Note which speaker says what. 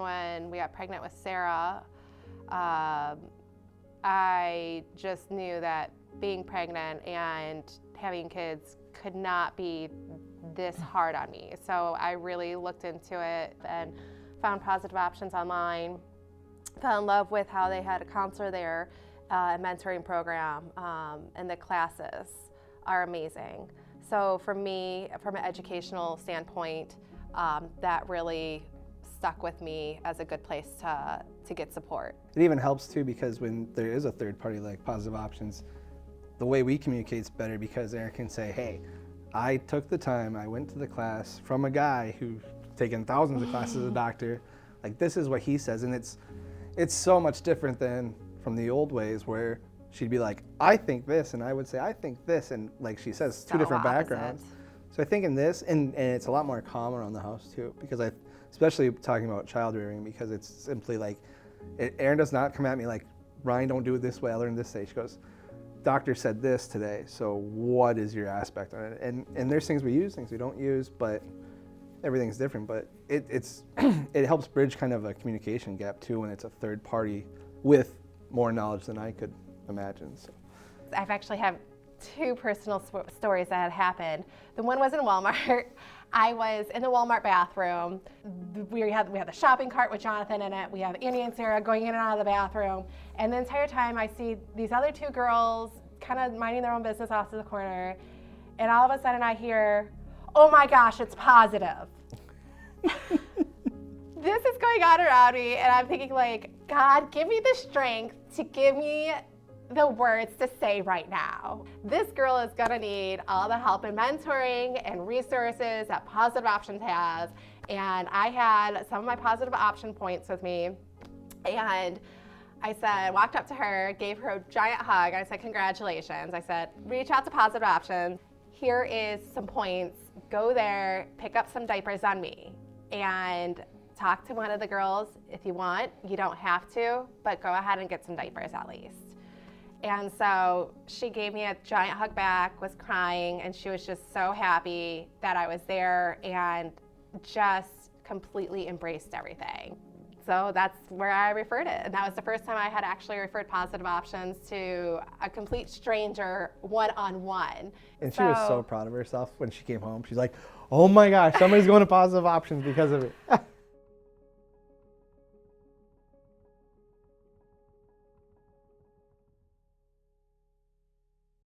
Speaker 1: When we got pregnant with Sarah, I just knew that being pregnant and having kids could not be this hard on me. So I really looked into it and found positive options online, fell in love with how they had a counselor there, a mentoring program, and the classes are amazing. So for me, from an educational standpoint, that really stuck with me as a good place to get support.
Speaker 2: It even helps too, because when there is a third party like Positive Options, the way we communicate is better, because Erin can say, hey, I took the time, I went to the class from a guy who's taken thousands of classes as a doctor, like this is what he says. And it's so much different than from the old ways where she'd be like, I think this, and I would say, I think this, and like she says, two different backgrounds. So I think in this, and it's a lot more calm around the house too, because especially talking about child rearing, because it's simply like, Erin does not come at me like, Ryan, don't do it this way, I learned this way. She goes, doctor said this today, so what is your aspect on it? And there's things we use, things we don't use, but everything's different. But it helps bridge kind of a communication gap too when it's a third party with more knowledge than I could imagine. So
Speaker 1: I've actually have two personal stories that had happened. The one was in Walmart. I was in the Walmart bathroom. We had the shopping cart with Jonathan in it. We have Andy and Sarah going in and out of the bathroom. And the entire time I see these other two girls kind of minding their own business off to the corner. And all of a sudden I hear, oh my gosh, it's positive. This is going on around me, and I'm thinking like, God, give me the strength to give me the words to say right now. This girl is gonna need all the help and mentoring and resources that Positive Options has. And I had some of my Positive Option points with me, and I walked up to her, gave her a giant hug, and I said, congratulations. I said, reach out to Positive Options. Here is some points. Go there, pick up some diapers on me, and talk to one of the girls if you want. You don't have to, but go ahead and get some diapers at least. And so she gave me a giant hug back, was crying, and she was just so happy that I was there and just completely embraced everything. So that's where I referred it. And that was the first time I had actually referred Positive Options to a complete stranger one-on-one.
Speaker 2: And she was so proud of herself when she came home. She's like, oh my gosh, somebody's going to Positive Options because of it.